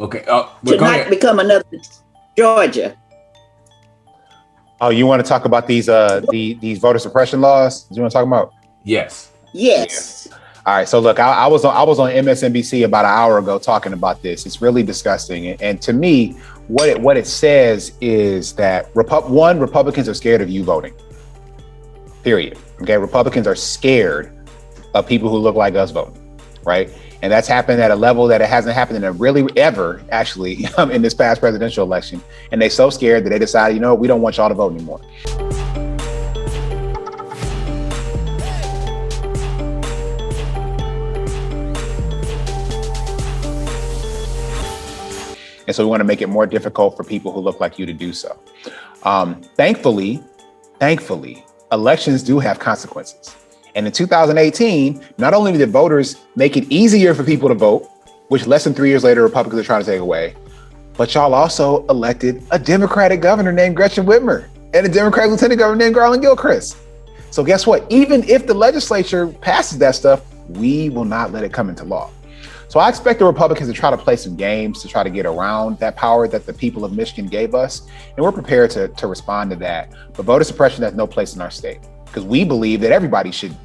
Okay. To Go not ahead. become another Georgia. Oh, you want to talk about these these voter suppression laws? Do you want to talk about? Yes. Yes. All right. So look, I was on MSNBC about an hour ago talking about this. It's really disgusting. And to me, what it says is that Republicans are scared of you voting. Period. Okay. Republicans are scared of people who look like us voting. Right. And that's happened at a level that it hasn't happened in a really ever, actually, in this past presidential election. And they're so scared that they decided, we don't want y'all to vote anymore. And so we want to make it more difficult for people who look like you to do so. Thankfully, elections do have consequences. And in 2018, not only did voters make it easier for people to vote, which less than 3 years later, Republicans are trying to take away, but y'all also elected a Democratic governor named Gretchen Whitmer and a Democratic lieutenant governor named Garland Gilchrist. So guess what? Even if the legislature passes that stuff, we will not let it come into law. So I expect the Republicans to try to play some games to try to get around that power that the people of Michigan gave us. And we're prepared to respond to that. But voter suppression has no place in our state, because we believe that everybody should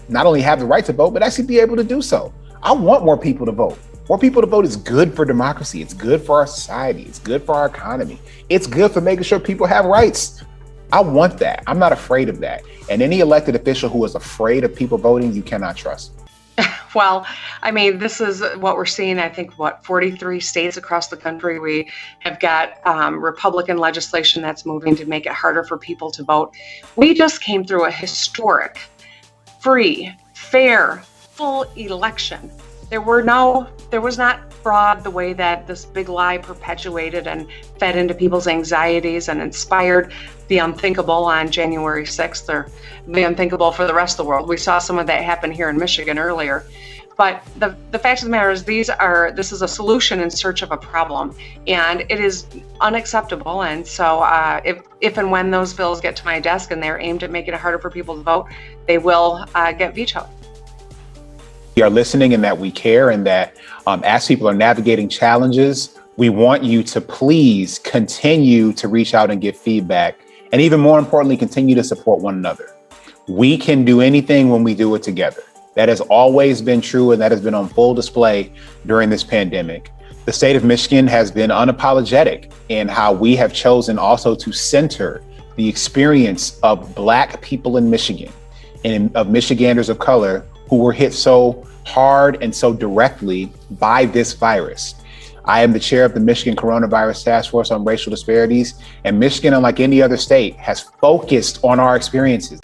not only have the right to vote, but actually be able to do so. I want more people to vote. More people to vote is good for democracy. It's good for our society. It's good for our economy. It's good for making sure people have rights. I want that. I'm not afraid of that. And any elected official who is afraid of people voting, you cannot trust. Well, I mean, this is what we're seeing. I think, 43 states across the country, we have got Republican legislation that's moving to make it harder for people to vote. We just came through a historic, free, fair, full election. There was not fraud the way that this big lie perpetuated and fed into people's anxieties and inspired the unthinkable on January 6th, or the unthinkable for the rest of the world. We saw some of that happen here in Michigan earlier. But the fact of the matter is this is a solution in search of a problem, and it is unacceptable. And so if and when those bills get to my desk and they're aimed at making it harder for people to vote, they will get vetoed. We are listening and that we care, and that as people are navigating challenges, we want you to please continue to reach out and get feedback. And even more importantly, continue to support one another. We can do anything when we do it together. That has always been true, and that has been on full display during this pandemic. The state of Michigan has been unapologetic in how we have chosen also to center the experience of Black people in Michigan and of Michiganders of color who were hit so hard and so directly by this virus. I am the chair of the Michigan Coronavirus Task Force on Racial Disparities, and Michigan, unlike any other state, has focused on our experiences.